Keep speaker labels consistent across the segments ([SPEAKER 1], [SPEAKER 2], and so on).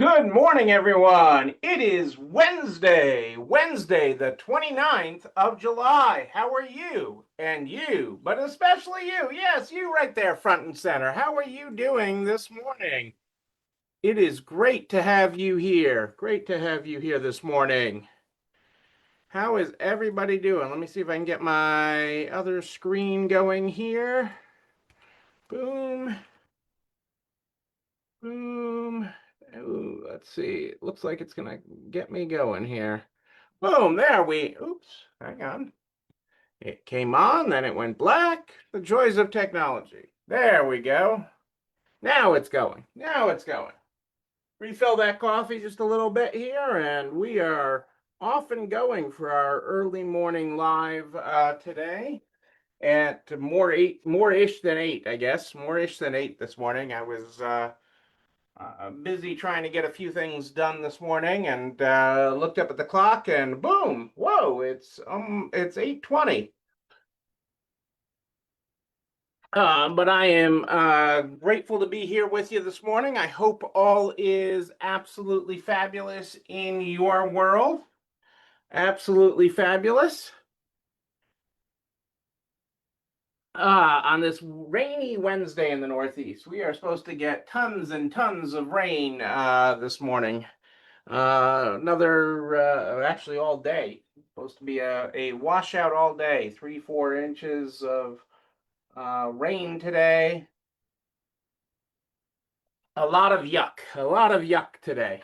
[SPEAKER 1] Good morning, everyone. It is Wednesday, the 29th of July. How are you? And you, but especially you. Yes, you right there, front and center. How are you doing this morning? It is great to have you here. Great to have you here this morning. How is everybody doing? Let me see if I can get my other screen going here. Boom, boom. Ooh, let's see. It looks like it's gonna get me going here. Boom, there we, oops, hang on. It came on, then it went black. The joys of technology. There we go. Now it's going. Now it's going. Refill that coffee just a little bit here, and we are off and going for our early morning live today at more-ish than eight, I guess. More-ish than eight this morning. I was busy trying to get a few things done this morning and looked up at the clock and boom, whoa, it's 8:20. But I am grateful to be here with you this morning. I hope all is absolutely fabulous in your world. Absolutely fabulous. On this rainy Wednesday in the Northeast, we are supposed to get tons and tons of rain this morning. Actually, all day. Supposed to be a washout all day. 3, 4 inches of rain today. A lot of yuck. A lot of yuck today.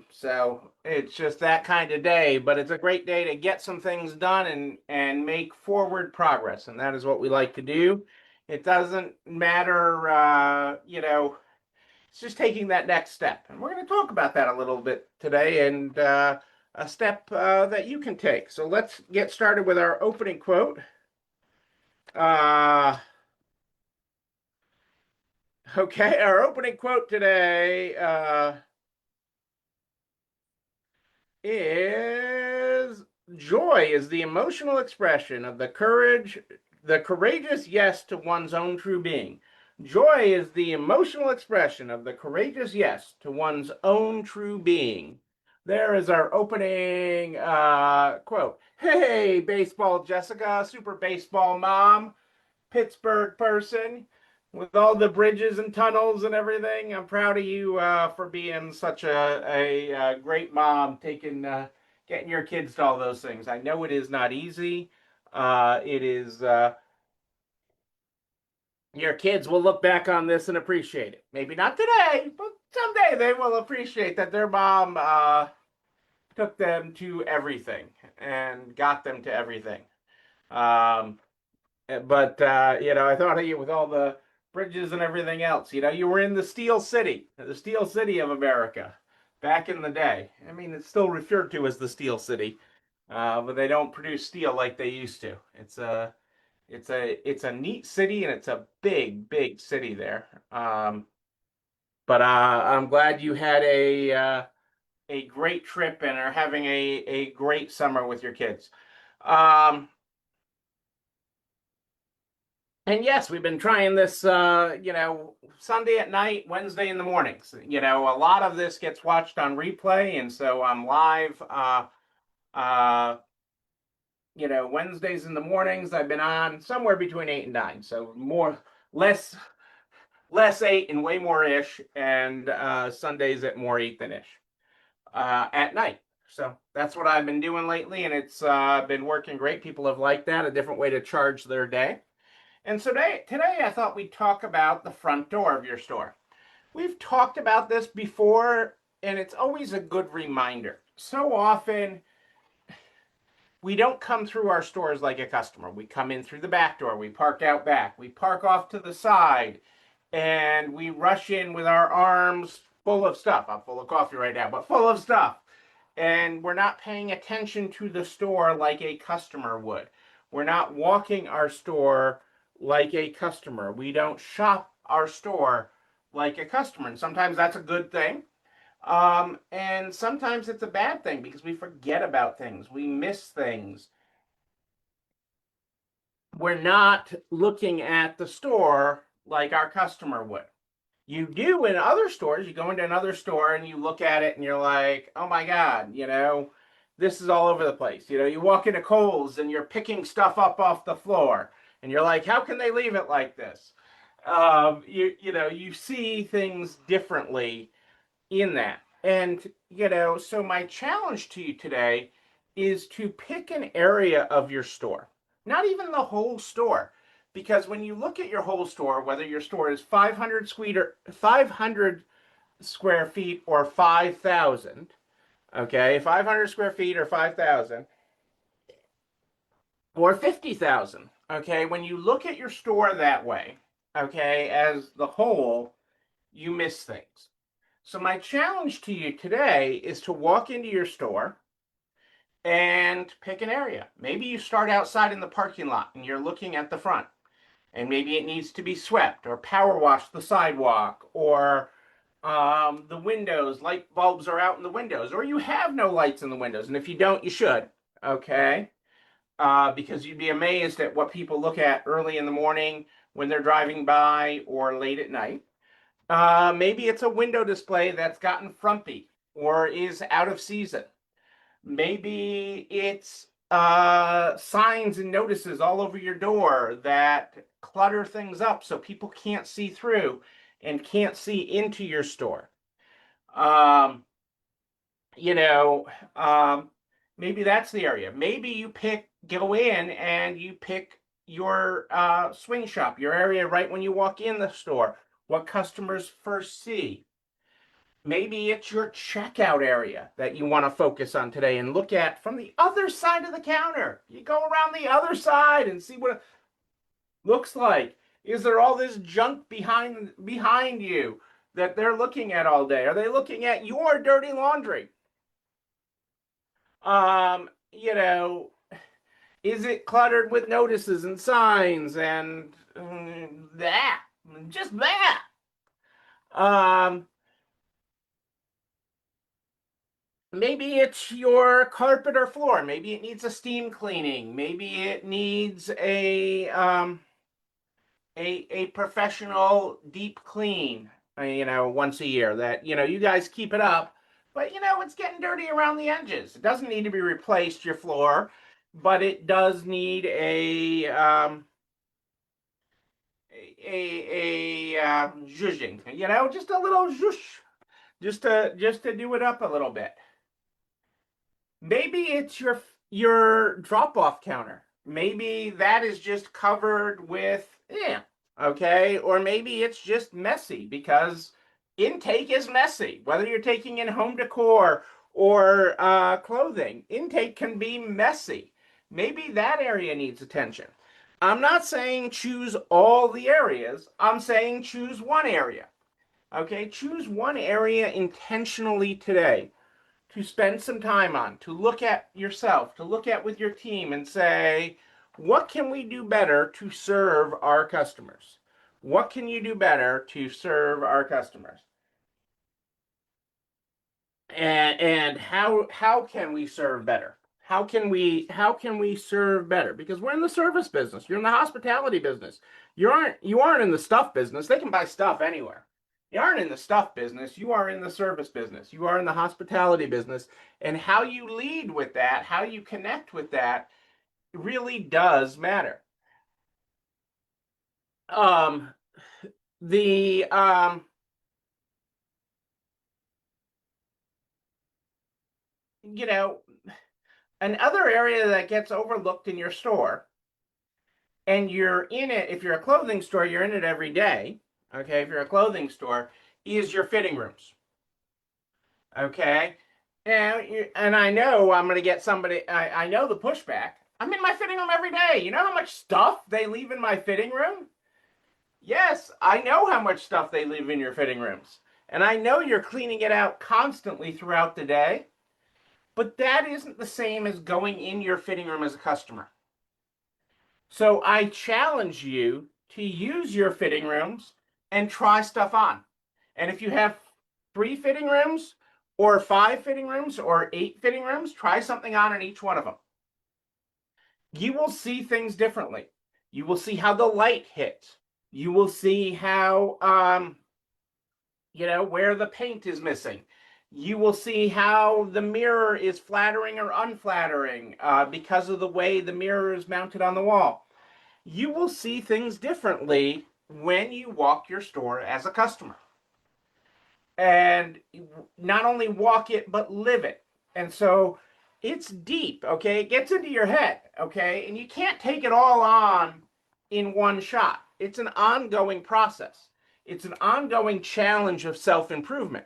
[SPEAKER 1] So it's just that kind of day, but it's a great day to get some things done and make forward progress, and that is what we like to do. It doesn't matter, it's just taking that next step. And we're going to talk about that a little bit today and a step that you can take. So let's get started with our opening quote. Uh, okay, our opening quote today is joy is the emotional expression of the courageous yes to one's own true being. Joy is the emotional expression of the courageous yes to one's own true being. There is our opening quote. Hey, baseball Jessica, super baseball mom, Pittsburgh person with all the bridges and tunnels and everything. I'm proud of you for being such a great mom, getting your kids to all those things. I know it is not easy. It is your kids will look back on this and appreciate it. Maybe not today, but someday they will appreciate that their mom took them to everything and got them to everything. Um, but I thought of you with all the bridges and everything else. You were in the Steel City of America, back in the day. I mean, it's still referred to as the Steel City, but they don't produce steel like they used to. It's a neat city and it's a big, big city there. But I'm glad you had a great trip and are having a great summer with your kids. Um, And yes, we've been trying this, Sunday at night, Wednesday in the mornings. A lot of this gets watched on replay, and so I'm live. Uh, Wednesdays in the mornings. I've been on somewhere between 8 and 9, so less 8 and way more ish, and Sundays at more 8 than ish at night. So that's what I've been doing lately, and it's been working great. People have liked that, a different way to charge their day. And so today I thought we'd talk about the front door of your store. We've talked about this before, and it's always a good reminder. So often, we don't come through our stores like a customer. We come in through the back door, we park out back, we park off to the side, and we rush in with our arms full of stuff. I'm full of coffee right now, but full of stuff. And we're not paying attention to the store like a customer would. We're not walking our store like a customer. We don't shop our store like a customer. And sometimes that's a good thing. And sometimes it's a bad thing because we forget about things, we miss things. We're not looking at the store like our customer would. You do in other stores. You go into another store and you look at it and you're like, oh my God, this is all over the place. You walk into Kohl's and you're picking stuff up off the floor and you're like, how can they leave it like this? You see things differently in that. And, so my challenge to you today is to pick an area of your store, not even the whole store. Because when you look at your whole store, whether your store is 500 square feet or 5,000, okay, 500 square feet or 5,000 or 50,000, okay, when you look at your store that way, okay, as the whole, you miss things. So my challenge to you today is to walk into your store and pick an area. Maybe you start outside in the parking lot and you're looking at the front, and maybe it needs to be swept or power wash the sidewalk, or the windows, light bulbs are out in the windows, or you have no lights in the windows. And if you don't, you should, okay? Because you'd be amazed at what people look at early in the morning when they're driving by or late at night. Maybe it's a window display that's gotten frumpy or is out of season. Maybe it's signs and notices all over your door that clutter things up so people can't see through and can't see into your store. Um, you know, Maybe that's the area. Maybe you go in and you pick your swing shop, your area right when you walk in the store, what customers first see. Maybe it's your checkout area that you want to focus on today and look at from the other side of the counter. You go around the other side and see what it looks like. Is there all this junk behind you that they're looking at all day? Are they looking at your dirty laundry? Um, you know, is it cluttered with notices and signs and that? Just that. Um, Maybe it's your carpet or floor. Maybe it needs a steam cleaning. Maybe it needs a professional deep clean, once a year. That you guys keep it up, but it's getting dirty around the edges. It doesn't need to be replaced, your floor, but it does need a zhuzhing. Just a little zhush, just to do it up a little bit. Maybe it's your drop-off counter. Maybe that is just covered with, yeah, okay? Or maybe it's just messy because intake is messy. Whether you're taking in home decor or clothing, intake can be messy. Maybe that area needs attention. I'm not saying choose all the areas. I'm saying choose one area. Okay, choose one area intentionally today to spend some time on, to look at yourself, to look at with your team and say, what can we do better to serve our customers? What can you do better to serve our customers? And how can we serve better? How can we serve better? Because we're in the service business. You're in the hospitality business. You aren't in the stuff business. They can buy stuff anywhere. You aren't in the stuff business. You are in the service business. You are in the hospitality business. And how you lead with that, how you connect with that, really does matter. Um, the you know Another area that gets overlooked in your store, and you're in it, if you're a clothing store, you're in it every day. Okay, if you're a clothing store, is your fitting rooms. Okay, and I know I'm going to get somebody. I know the pushback. I'm in my fitting room every day. You know how much stuff they leave in my fitting room? Yes, I know how much stuff they leave in your fitting rooms, and I know you're cleaning it out constantly throughout the day. But that isn't the same as going in your fitting room as a customer. So I challenge you to use your fitting rooms and try stuff on. And if you have 3 fitting rooms or 5 fitting rooms or 8 fitting rooms, try something on in each one of them. You will see things differently. You will see how the light hits. You will see how where the paint is missing. You will see how the mirror is flattering or unflattering because of the way the mirror is mounted on the wall. You will see things differently when you walk your store as a customer. And not only walk it, but live it. And so it's deep, okay? It gets into your head, okay? And you can't take it all on in one shot. It's an ongoing process, it's an ongoing challenge of self improvement.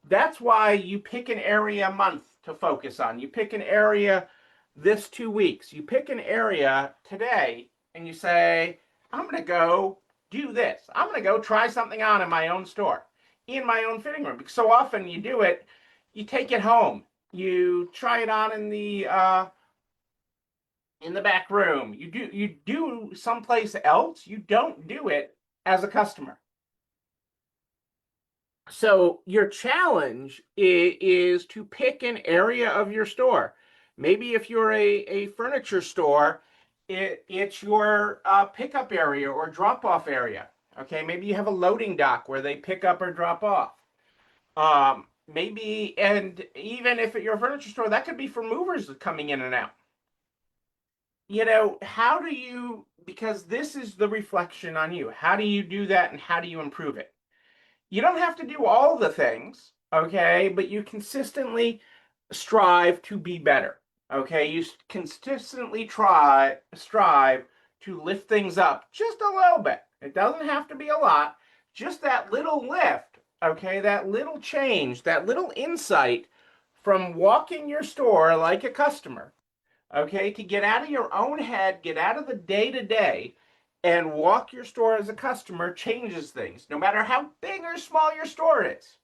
[SPEAKER 1] That's why you pick an area a month to focus on. You pick an area this 2 weeks. You pick an area today and you say, I'm going to go do this. I'm going to go try something on in my own store, in my own fitting room. Because so often you do it, you take it home, you try it on in the back room. You do someplace else. You don't do it as a customer. So your challenge is to pick an area of your store. Maybe if you're a furniture store, it's your pickup area or drop off area. Okay, maybe you have a loading dock where they pick up or drop off. Maybe, and even if at your furniture store, that could be for movers coming in and out. How do you, because this is the reflection on you, how do you do that and how do you improve it? You don't have to do all the things, okay, but you consistently strive to be better, okay? You consistently strive to lift things up just a little bit. It doesn't have to be a lot, just that little lift, okay? That little change, that little insight from walking your store like a customer, okay, to get out of your own head, get out of the day to day, and walk your store as a customer changes things, no matter how big or small your store is.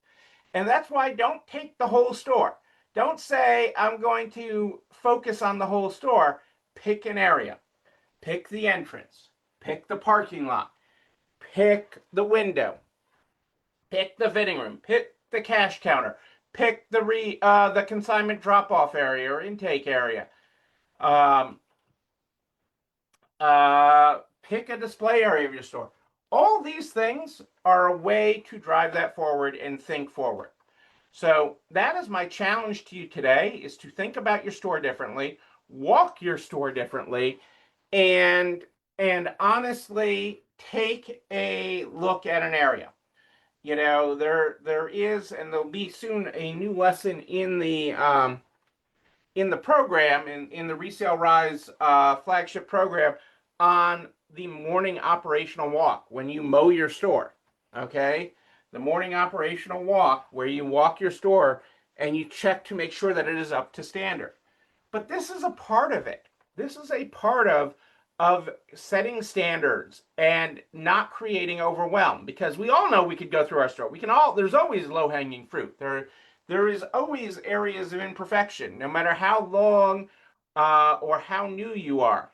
[SPEAKER 1] And that's why don't take the whole store. Don't say, I'm going to focus on the whole store. Pick an area, pick the entrance, pick the parking lot, pick the window, pick the fitting room, pick the cash counter, pick the consignment drop off area or intake area. Um, Pick a display area of your store. All these things are a way to drive that forward and think forward. So that is my challenge to you today, is to think about your store differently, walk your store differently, and honestly take a look at an area. There is, and there'll be soon a new lesson in the program, in the Resale Rise flagship program, on the morning operational walk when you mow your store. Okay, the morning operational walk where you walk your store and you check to make sure that it is up to standard. But this is a part of it. This is a part of setting standards and not creating overwhelm, because we all know we could go through our store. There's always low-hanging fruit. There is always areas of imperfection, no matter how long or how new you are.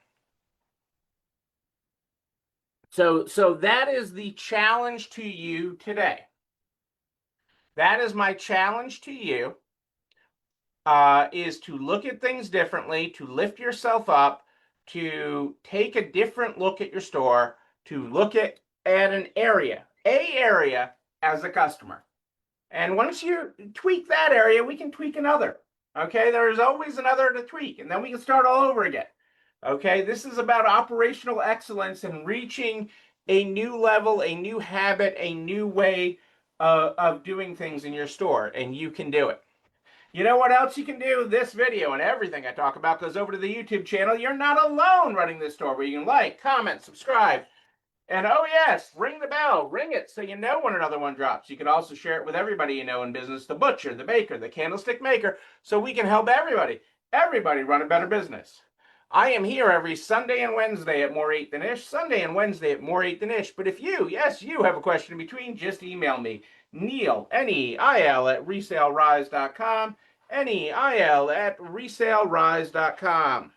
[SPEAKER 1] So that is the challenge to you today. That is my challenge to you, is to look at things differently, to lift yourself up, to take a different look at your store, to look at an area as a customer. And once you tweak that area, we can tweak another. Okay, there's always another to tweak, and then we can start all over again. Okay, this is about operational excellence and reaching a new level, a new habit, a new way of doing things in your store, and you can do it. You know what else you can do? This video and everything I talk about goes over to the YouTube channel. You're not alone running this store, where you can like, comment, subscribe, and oh yes, ring the bell, ring it so you know when another one drops. You can also share it with everybody you know in business, the butcher, the baker, the candlestick maker, so we can help everybody run a better business. I am here every Sunday and Wednesday at More 8 Than Ish, Sunday and Wednesday at More 8 Than Ish. But if you have a question in between, just email me, Neil, N-E-I-L, at resalerise.com, Neil at resalerise.com.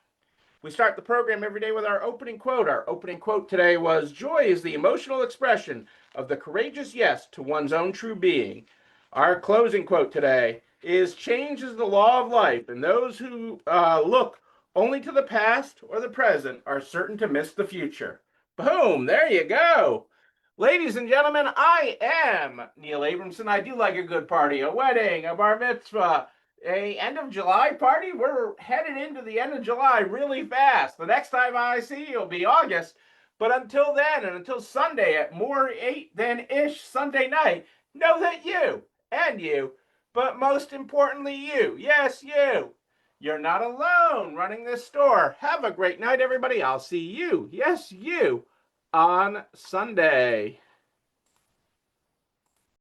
[SPEAKER 1] We start the program every day with our opening quote. Our opening quote today was, "Joy is the emotional expression of the courageous yes to one's own true being." Our closing quote today is, "Change is the law of life, and those who look only to the past or the present are certain to miss the future." Boom, there you go. Ladies and gentlemen, I am Neil Abramson. I do like a good party, a wedding, a bar mitzvah, a end of July party. We're headed into the end of July really fast. The next time I see you will be August. But until then, and until Sunday at more 8 than ish Sunday night, know that you, but most importantly you, yes, you're not alone running this store. Have a great night, everybody. I'll see you, yes, you, on Sunday.